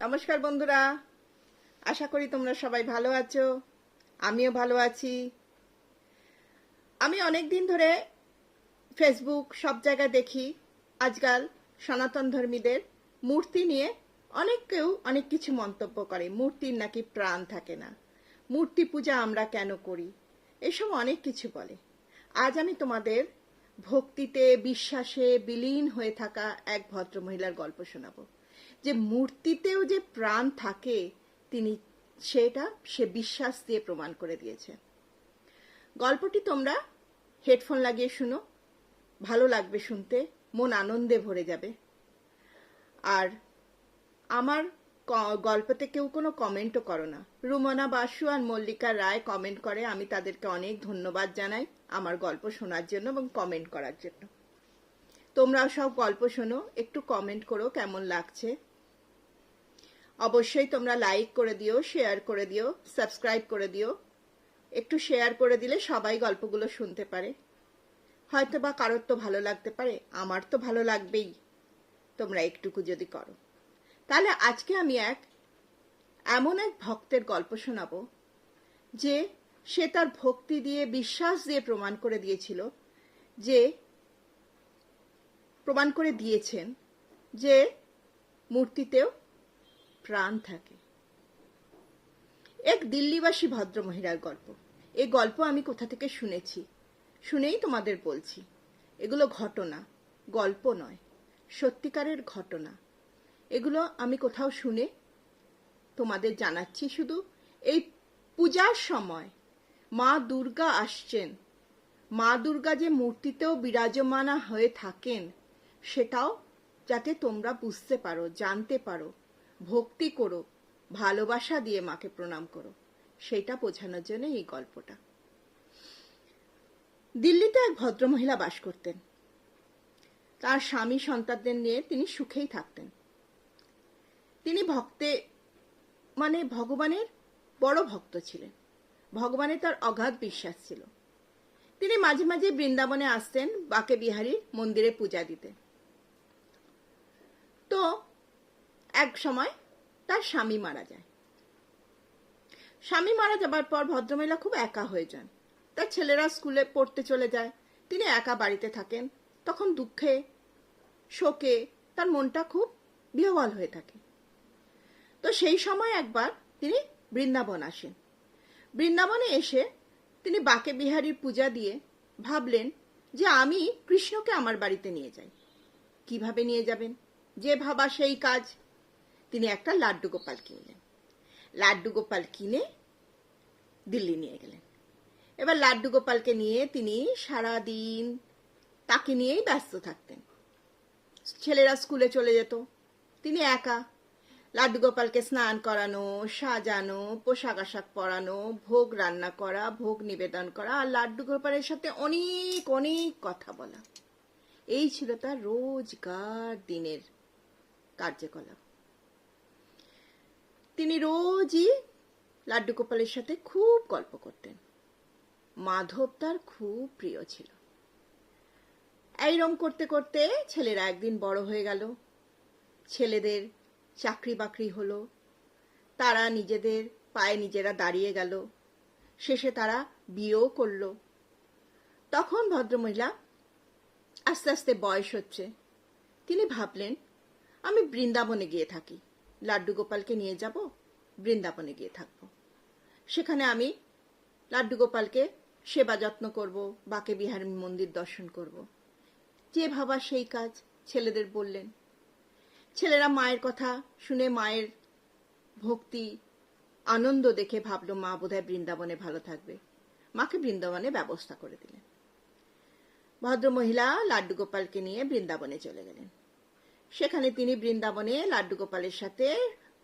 নমস্কার বন্ধুরা, আশা করি তোমরা সবাই ভালো আছো। আমিও ভালো আছি। আমি অনেক দিন ধরে ফেসবুক সব জায়গায় দেখি আজকাল সনাতন ধর্মীদের মূর্তি নিয়ে কেউ অনেক কিছু মন্তব্য করে। মূর্তির নাকি প্রাণ থাকে না, মূর্তি পূজা আমরা কেন করি, এসব অনেক কিছু বলে। আজ আমি তোমাদের ভক্তিতে বিশ্বাসে বিলীন হয়ে থাকা এক ভদ্রমহিলার গল্প শোনাবো, যে মূর্তিতেও যে প্রাণ থাকে তিনি সে বিশ্বাস দিয়ে প্রমাণ করে দিয়েছে। গল্পটি তোমরা হেডফোন লাগিয়ে শুনো, ভালো লাগবে শুনতে, মন আনন্দে ভরে যাবে। আর আমার গল্পতে কেউ কোনো কমেন্টও করো না। রুমনা বাসু আর মল্লিকা রায় কমেন্ট করে, আমি তাদেরকে অনেক ধন্যবাদ জানাই আমার গল্প শোনার জন্য এবং কমেন্ট করার জন্য। তোমরাও সব গল্প শোনো, একটু কমেন্ট করো কেমন লাগছে। অবশ্যই তোমরা লাইক করে দিও, শেয়ার করে দিও, সাবস্ক্রাইব করে দিও। একটু শেয়ার করে দিলে সবাই গল্পগুলো শুনতে পারে। হয়তো বা কারোর তো ভালো লাগতে পারে, আমার তো ভালো লাগবেই তোমরা একটুকু যদি করো। তাহলে আজকে আমি এমন এক ভক্তের গল্প শোনাবো যে সে তার ভক্তি দিয়ে বিশ্বাস দিয়ে প্রমাণ করে দিয়েছেন যে মূর্তিতেও প্রাণ থাকে। এক দিল্লিবাসী ভদ্রমহিলার গল্প। এই গল্প আমি কোথা থেকে শুনেই তোমাদের বলছি। এগুলো ঘটনা, গল্প নয়, সত্যিকারের ঘটনা। এগুলো আমি কোথাও শুনে তোমাদের জানাচ্ছি। শুধু এই পূজার সময় মা দুর্গা আসছেন, মা দুর্গা যে মূর্তিতেও বিরাজমানা হয়ে থাকেন সেটাও যাতে তোমরা বুঝতে পারো, জানতে পারো, ভক্তি করো, ভালোবাসা দিয়ে মাকে প্রণাম করো, সেটা বোঝানোর জন্য এই গল্পটা। দিল্লিতে এক ভদ্রমহিলা বাস করতেন। তার স্বামী সন্তানদের নিয়ে তিনি সুখেই থাকতেন। তিনি ভগবানের বড় ভক্ত ছিলেন। ভগবানে তার অগাধ বিশ্বাস ছিল। তিনি মাঝে মাঝে বৃন্দাবনে আসতেন বাকে বিহারীর মন্দিরে পূজা দিতে। তো এক সময় তার স্বামী মারা যায়। স্বামী মারা যাবার পর ভদ্রমহিলা খুব একা হয়ে যান। তার ছেলেরা স্কুলে পড়তে চলে যায়, তিনি একা বাড়িতে থাকেন। তখন দুঃখে শোকে তার মনটা খুব বিহ্বল হয়ে থাকে। তো সেই সময় একবার তিনি বৃন্দাবন আসেন। বৃন্দাবনে এসে তিনি বাকে বিহারীর পূজা দিয়ে ভাবলেন যে আমি কৃষ্ণকে আমার বাড়িতে নিয়ে যাই। কিভাবে নিয়ে যাবেন, যে ভাবা সেই কাজ। তিনি একটা লাড্ডু গোপাল কিনলেন। লাড্ডু গোপাল কিনে দিল্লি নিয়ে গেলেন। এবার লাড্ডু গোপালকে নিয়ে তিনি সারাদিন তাকে নিয়েই ব্যস্ত থাকতেন। ছেলেরা স্কুলে চলে যেত, তিনি একা লাড্ডু গোপালকে স্নান করানো, সাজানো, পোশাক আশাক পরানো, ভোগ রান্না করা, ভোগ নিবেদন করা, আর লাড্ডু গোপালের সাথে অনেক অনেক কথা বলা। এই ছিল তার রোজগার দিনের কার্যকলাপ। তিনি রোজই লাড্ডু গোপালের সাথে খুব গল্প করতেন। মাধব তার খুব প্রিয় ছিল। এইরকম করতে করতে ছেলেরা একদিন বড় হয়ে গেল। ছেলেদের চাকরি বাকরি হলো, তারা নিজেদের পায়ে নিজেরা দাঁড়িয়ে গেল। শেষে তারা বিয়েও করলো। তখন ভদ্রমহিলা আস্তে আস্তে বয়স হচ্ছে। তিনি ভাবলেন আমি বৃন্দাবনে গিয়ে থাকি, লাড্ডু গোপালকে নিয়ে যাব, বৃন্দাবনে গিয়ে থাকব। সেখানে আমি লাড্ডু গোপালকে সেবা যত্ন করব, বাকে বিহারী মন্দির দর্শন করব। যে ভাবা সেই কাজ ছেলেদের বললেন। ছেলেরা মায়ের কথা শুনে, মায়ের ভক্তি আনন্দ দেখে ভাবলো মা বোধহয় বৃন্দাবনে ভালো থাকবে। মাকে বৃন্দাবনে ব্যবস্থা করে দিলেন। ভদ্রমহিলা লাড্ডু গোপালকে নিয়ে বৃন্দাবনে চলে গেলেন। সেখানে তিনি বৃন্দাবনে লাড্ডু গোপালের সাথে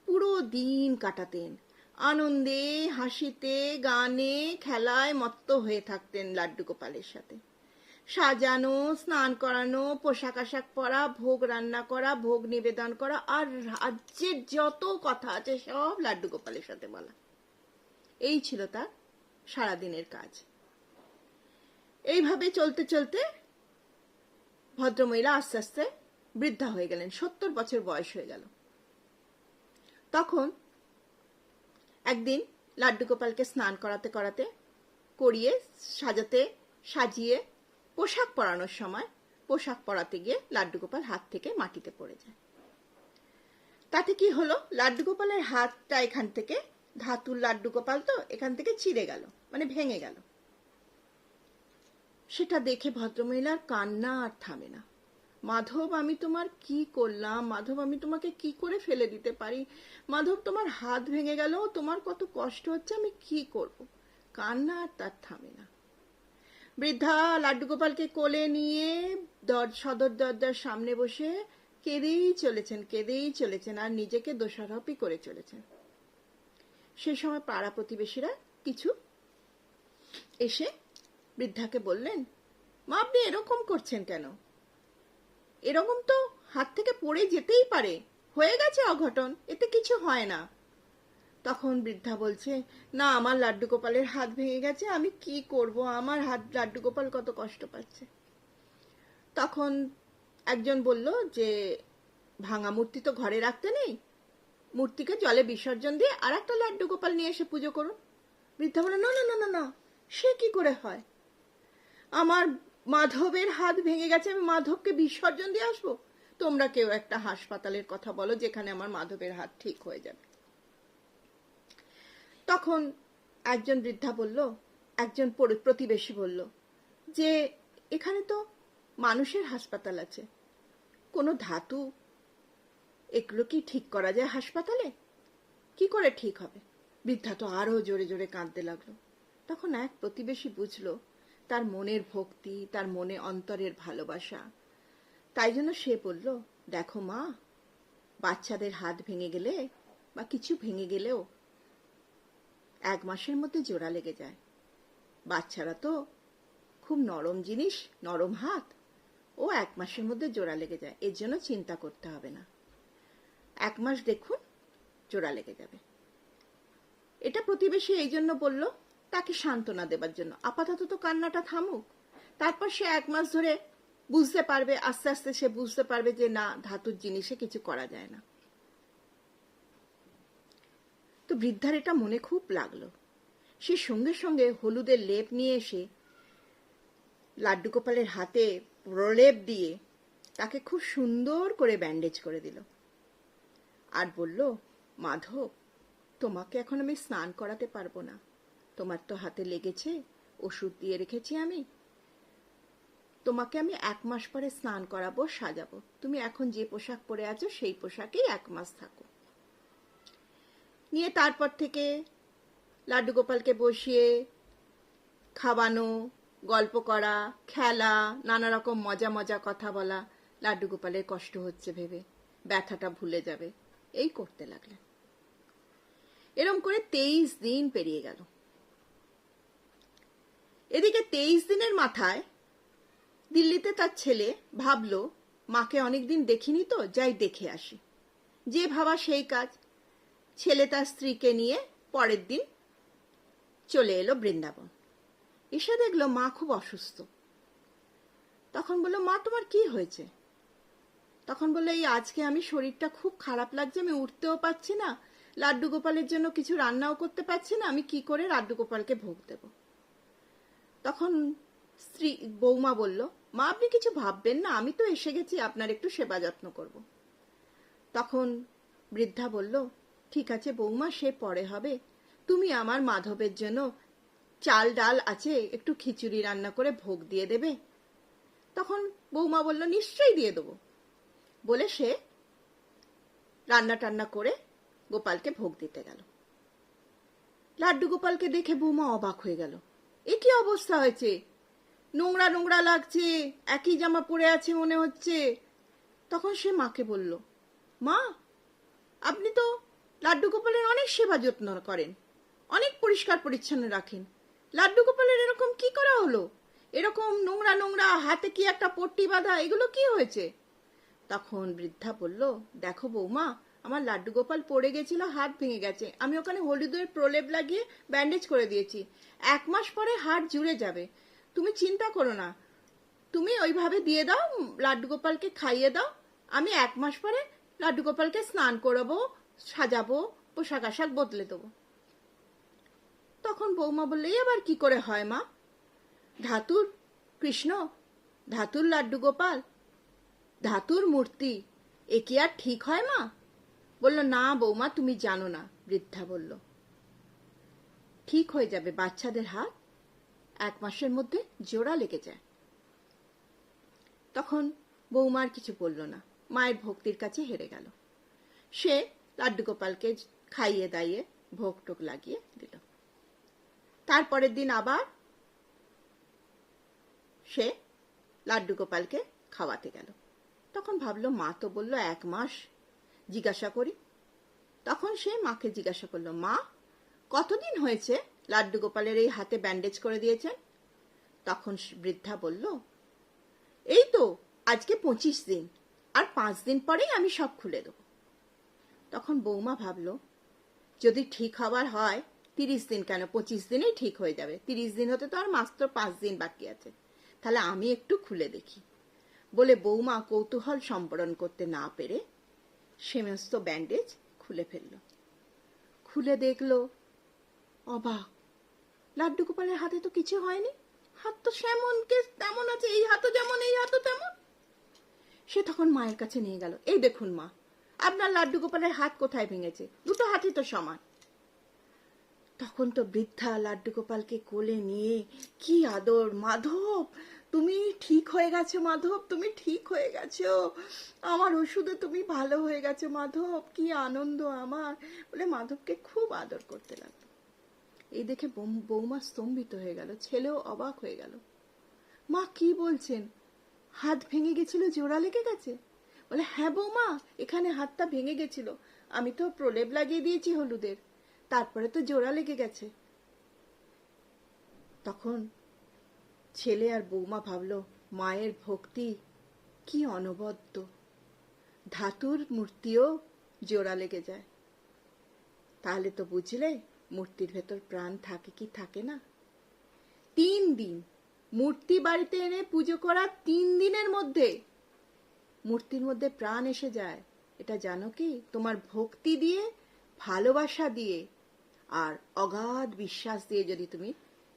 পুরো দিন কাটাতেন। আনন্দে, হাসিতে, গানে, খেলায় মত্ত হয়ে থাকতেন লাড্ডু গোপালের সাথে। সাজানো, স্নান করানো, পোশাক আশাক পরা, ভোগ রান্না করা, ভোগ নিবেদন করা, আর রাজ্যের যত কথা আছে সব লাড্ডু গোপালের সাথে বলা। এই ছিল তার সারাদিনের কাজ। এইভাবে চলতে চলতে ভদ্রমহিলা আস্তে আস্তে বৃদ্ধা হয়ে গেলেন। 70 বছর বয়স হয়ে গেল। তখন একদিন লাড্ডু গোপালকে স্নান করাতে করাতে করিয়ে সাজিয়ে পোশাক পরানোর সময় পোশাক পরাতে গিয়ে লাড্ডু গোপাল হাত থেকে মাটিতে পড়ে যায়। তাতে কি হলো, লাড্ডু গোপালের হাতটা এখান থেকে, ধাতুর লাড্ডু গোপাল তো, এখান থেকে ছিঁড়ে গেল, মানে ভেঙে গেল। সেটা দেখে ভদ্রমহিলার কান্না আর থামে না। মাধব, আমি তোমার কি করলাম? মাধব, আমি তোমাকে কি করে ফেলে দিতে পারি? মাধব, তোমার হাত ভেঙে গেল, তোমার কত কষ্ট হচ্ছে, আমি কি করব? কান্না আর তার থামে না। বৃদ্ধা লাড্ডু গোপালকে কোলে নিয়ে সদর দরজার সামনে বসে কেঁদেই চলেছেন আর নিজেকে দোষারোপই করে চলেছেন। সেই সময় পাড়া প্রতিবেশীরা কিছু এসে বৃদ্ধাকে বললেন, মা, আপনি এরকম করছেন কেন? এরকম তো হাত থেকে পড়ে যেতেই পারে, হয়ে গেছে অঘটন, এতে কিছু হয় না। তখন বৃদ্ধা বলছে, না, আমার লাড্ডু গোপালের হাত ভেঙে গেছে, আমি কি করব? আমার লাড্ডু গোপাল কত কষ্ট পাচ্ছে। তখন একজন বলল যে, ভাঙা মূর্তি তো ঘরে রাখতে নেই, মূর্তিকে জলে বিসর্জন দিয়ে আর একটা লাড্ডু গোপাল নিয়ে এসে পুজো করুন। বৃদ্ধা বলল, না না না না না, সে কি করে হয়? আমার মাধবের হাত ভেঙে গেছে, আমি মাধবকে বিসর্জন দিয়ে আসবো? তোমরা কেউ একটা হাসপাতালের কথা বলো যেখানে আমার মাধবের হাত ঠিক হয়ে যাবে। তখন একজন বৃদ্ধা বলল, একজন প্রতিবেশী বলল যে, এখানে তো মানুষের হাসপাতাল আছে, কোনো ধাতু এগুলো কি ঠিক করা যায় হাসপাতালে? কি করে ঠিক হবে? বৃদ্ধা তো আরো জোরে জোরে কাঁদতে লাগলো। তখন এক প্রতিবেশী বুঝলো তার মনের ভক্তি, তার মনে অন্তরের ভালোবাসা। তাই জন্য সে বলল, দেখো মা, বাচ্চাদের হাত ভেঙে গেলে বা কিছু ভেঙে গেলেও 1 মাসের মধ্যে জোড়া লেগে যায়। বাচ্চারা তো খুব নরম জিনিস, নরম হাত, ও 1 মাসের মধ্যে জোড়া লেগে যায়, এর জন্য চিন্তা করতে হবে না। 1 মাস দেখুন, জোড়া লেগে যাবে। এটা প্রতিবেশী এই জন্য বলল তাকে সান্ত্বনা দেবার জন্য, আপাতত তো কান্নাটা থামুক, তারপর সে 1 মাস ধরে বুঝতে পারবে, আস্তে আস্তে সে বুঝতে পারবে যে না, ধাতুর জিনিসে কিছু করা যায় না। তো বৃদ্ধার এটা মনে খুব লাগলো। সে সঙ্গে সঙ্গে হলুদের লেপ নিয়ে এসে লাড্ডু গোপালের হাতে প্রলেপ দিয়ে তাকে খুব সুন্দর করে ব্যান্ডেজ করে দিল আর বলল, মাধব, তোমাকে এখন আমি স্নান করাতে পারবো না, তোমার তো হাতে লেগেছে, ওষুধ দিয়ে রেখেছি আমি, তোমাকে আমি 1 মাস পরে স্নান করাবো, সাজাবো, তুমি এখন যে পোশাক পরে আছো সেই পোশাকেই 1 মাস থাকো। নিয়ে তারপর থেকে লাড্ডু গোপালকে বসিয়ে খাওয়ানো, গল্প করা, খেলা, নানা রকম মজা মজা কথা বলা, লাড্ডু গোপালের কষ্ট হচ্ছে ভেবে ব্যথাটা ভুলে যাবে, এই করতে লাগলেন। এরম করে 23 দিন পেরিয়ে গেল। এদিকে 23 দিনের মাথায় দিল্লিতে তার ছেলে ভাবলো, মাকে অনেকদিন দেখিনি তো, যাই দেখে আসি। যে ভাবা সেই কাজ। ছেলে তার স্ত্রীকে নিয়ে পরের দিন চলে এলো বৃন্দাবন। এসে দেখলো মা খুব অসুস্থ। তখন বলল, মা, তোমার কি হয়েছে? তখন বললো, এই আজকে আমি শরীরটা খুব খারাপ লাগছে, আমি উঠতেও পারছি না, লাড্ডু গোপালের জন্য কিছু রান্নাও করতে পারছি না, আমি কি করে লাড্ডু গোপালকে ভোগ দেব? তখন বৌমা বলল, মা, আপনি কিছু ভাববেন না, আমি তো এসে গেছি, আপনার একটু সেবা যত্ন করব। তখন বৃদ্ধা বলল, ঠিক আছে বৌমা, সে পরে হবে, তুমি আমার মাধবের জন্য চাল ডাল আছে, একটু খিচুড়ি রান্না করে ভোগ দিয়ে দেবে? তখন বৌমা বলল, নিশ্চয়ই দিয়ে দেবো। বলে সে রান্না টান্না করে গোপালকে ভোগ দিতে গেল। লাড্ডু গোপালকে দেখে বৌমা অবাক হয়ে গেল। এ কি অবস্থা হয়েছে? নোংরা নোংরা লাগছে, একই জামা পরে আছে মনে হচ্ছে। তখন সে মাকে বলল, মা, আপনি তো লাড্ডু গোপালের অনেক সেবা যত্ন করেন, অনেক পরিষ্কার পরিচ্ছন্ন রাখেন, লাড্ডু গোপালের এরকম কি করা হলো? এরকম নোংরা নোংরা, হাতে কি একটা পট্টি বাঁধা, এগুলো কি হয়েছে? তখন বৃদ্ধা বলল, দেখো বৌমা, আমার লাড্ডু গোপাল পড়ে গেছিল, হাত ভেঙে গেছে, আমি ওখানে হলুদের প্রলেপ লাগিয়ে ব্যান্ডেজ করে দিয়েছি, 1 মাস পরে হাড় জুড়ে যাবে, তুমি চিন্তা করো না, তুমি ওইভাবে দিয়ে দাও, লাড্ডু গোপালকে খাইয়ে দাও, আমি 1 মাস পরে লাড্ডু গোপালকে স্নান করাবো, সাজাবো, পোশাক আশাক বদলে দেবো। তখন বৌমা বললে, আবার কি করে হয় মা? ধাতুর কৃষ্ণ, ধাতুর লাড্ডু গোপাল, ধাতুর মূর্তি, এ কি আর ঠিক হয় মা? বলল, না বৌমা, তুমি জানো না। বৃদ্ধা বলল, ঠিক হয়ে যাবে, বাচ্চাদের হাত 1 মাসের মধ্যে জোড়া লেগে যায়। তখন বৌমার কিছু বলল না, মায়ের ভক্তির কাছে হেরে গেল। সে লাড্ডু গোপালকে খাইয়ে দাইয়ে ভোগ টোক লাগিয়ে দিল। তারপরের দিন আবার সে লাড্ডু গোপালকে খাওয়াতে গেল। তখন ভাবলো, মা তো বললো 1 মাস, জিজ্ঞাসা করি। তখন সে মাকে জিজ্ঞাসা করলো, মা, কতদিন হয়েছে লাড্ডু গোপালের এই হাতে ব্যান্ডেজ করে দিয়েছেন? তখন বৃদ্ধা বলল, এই তো আজকে 25 দিন, আর 5 দিন পরেই আমি সব খুলে দেব। তখন বৌমা ভাবলো, যদি ঠিক হবার হয় 30 দিন কেন, 25 দিনেই ঠিক হয়ে যাবে। 30 দিন হতে তো আর মাত্র 5 দিন বাকি আছে, তাহলে আমি একটু খুলে দেখি। বলে বৌমা কৌতূহল সম্বরণ করতে না পেরে সমস্ত ব্যান্ডেজ খুলে ফেলল। খুলে দেখলো, অবাক, লাড্ডু গোপালের হাতে তো কিছু হয়নি, হাত তো সেমনকে তেমন আছে, এই হাতও যেমন এই হাতও তেমন। সে তখন মায়ের কাছে নিয়ে গেল, এই দেখুন মা, আপনার লাড্ডু গোপালের হাত কোথায় ভেঙেছে, দুটো হাতই তো সমান। তখন তো বৃদ্ধা লাড্ডু গোপালকে কোলে নিয়ে কি আদর, মাধব তুমি ঠিক হয়ে গেছো, মাধব তুমি ঠিক হয়ে গেছো, আমার ওষুধে তুমি ভালো হয়ে গেছো মাধব, কি আনন্দ আমার, বলে মাধবকে খুব আদর করতে লাগলো। এই দেখে বৌমা স্তম্ভিত হয়ে গেল, ছেলেও অবাক হয়ে গেল। মা কি বলছেন, হাত ভেঙে গেছিল, জোড়া লেগে গেছে? বলে, হ্যাঁ বৌমা, এখানে হাতটা ভেঙে গেছিল, আমি তো প্রলেপ লাগিয়ে দিয়েছি হলুদের, তারপরে তো জোড়া লেগে গেছে। তখন ছেলে আর বৌমা ভাবলো, মায়ের ভক্তি কি অনবদ্য, ধাতুর মূর্তিও জোড়া লেগে যায়। তাহলে তো বুঝলে মূর্তির ভেতর প্রাণ থাকে কি থাকে না। 3 দিন মূর্তি বাড়িতে এনে পুজো করা, 3 দিনের মধ্যে মূর্তির মধ্যে প্রাণ এসে যায়। এটা জানো কি? তোমার ভক্তি দিয়ে, ভালোবাসা দিয়ে আর অগাধ বিশ্বাস দিয়ে যদি তুমি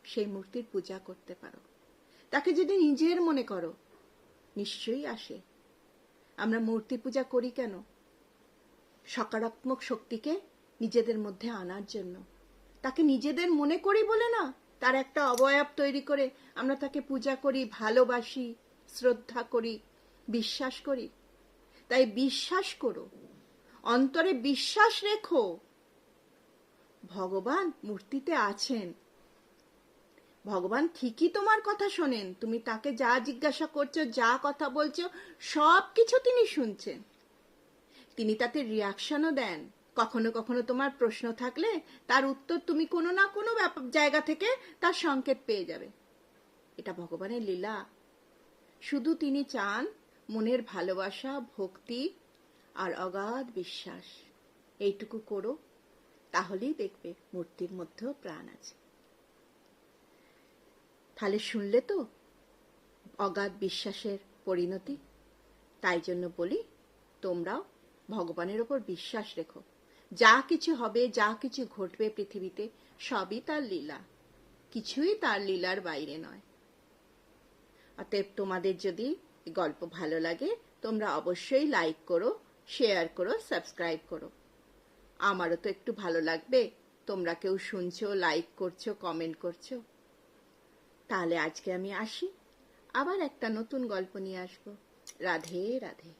সেই মূর্তির পূজা করতে পারো, তাকে যদি নিজের মনে করো, নিশ্চয়ই আসে। আমরা মূর্তি পূজা করি কেন? সকারাত্মক শক্তিকে নিজেদের মধ্যে আনার জন্য। তাকে নিজেদের মনে করি বলে না, তার একটা অবয়ব তৈরি করে আমরা তাকে পূজা করি, ভালোবাসি, শ্রদ্ধা করি, বিশ্বাস করি। তাই বিশ্বাস করো, অন্তরে বিশ্বাস রেখো, ভগবান মূর্তিতে আছেন। ভগবান ঠিকই তোমার কথা শোনেন, তুমি তাকে যা জিজ্ঞাসা করছো, যা কথা বলছো, সব কিছু তিনি শুনছেন। তিনি তাতে রিয়াকশনও দেন। কখনো কখনো তোমার প্রশ্ন থাকলে তার উত্তর তুমি কোনো না কোনো জায়গা থেকে তার সংকেত পেয়ে যাবে। এটা ভগবানের লীলা। শুধু তিনি চান মনের ভালোবাসা, ভক্তি আর অগাধ বিশ্বাস। এইটুকু করো, তাহলেই দেখবে মূর্তির মধ্যেও প্রাণ আছে। তাহলে শুনলে তো অগাধ বিশ্বাসের পরিণতি। তাই জন্য বলি, তোমরাও ভগবানের ওপর বিশ্বাস রেখো। যা কিছু হবে, যা কিছু ঘটবে পৃথিবীতে, সবই তার লীলা, কিছুই তার লীলার বাইরে নয়। অতএব তোমাদের যদি গল্প ভালো লাগে, তোমরা অবশ্যই লাইক করো, শেয়ার করো, সাবস্ক্রাইব করো। আমারও তো একটু ভালো লাগবে, তোমরা কেউ শুনছো, লাইক করছো, কমেন্ট করছো। তাহলে আজকে আমি আসি, আবার একটা নতুন গল্প নিয়ে আসবো। রাধে রাধে।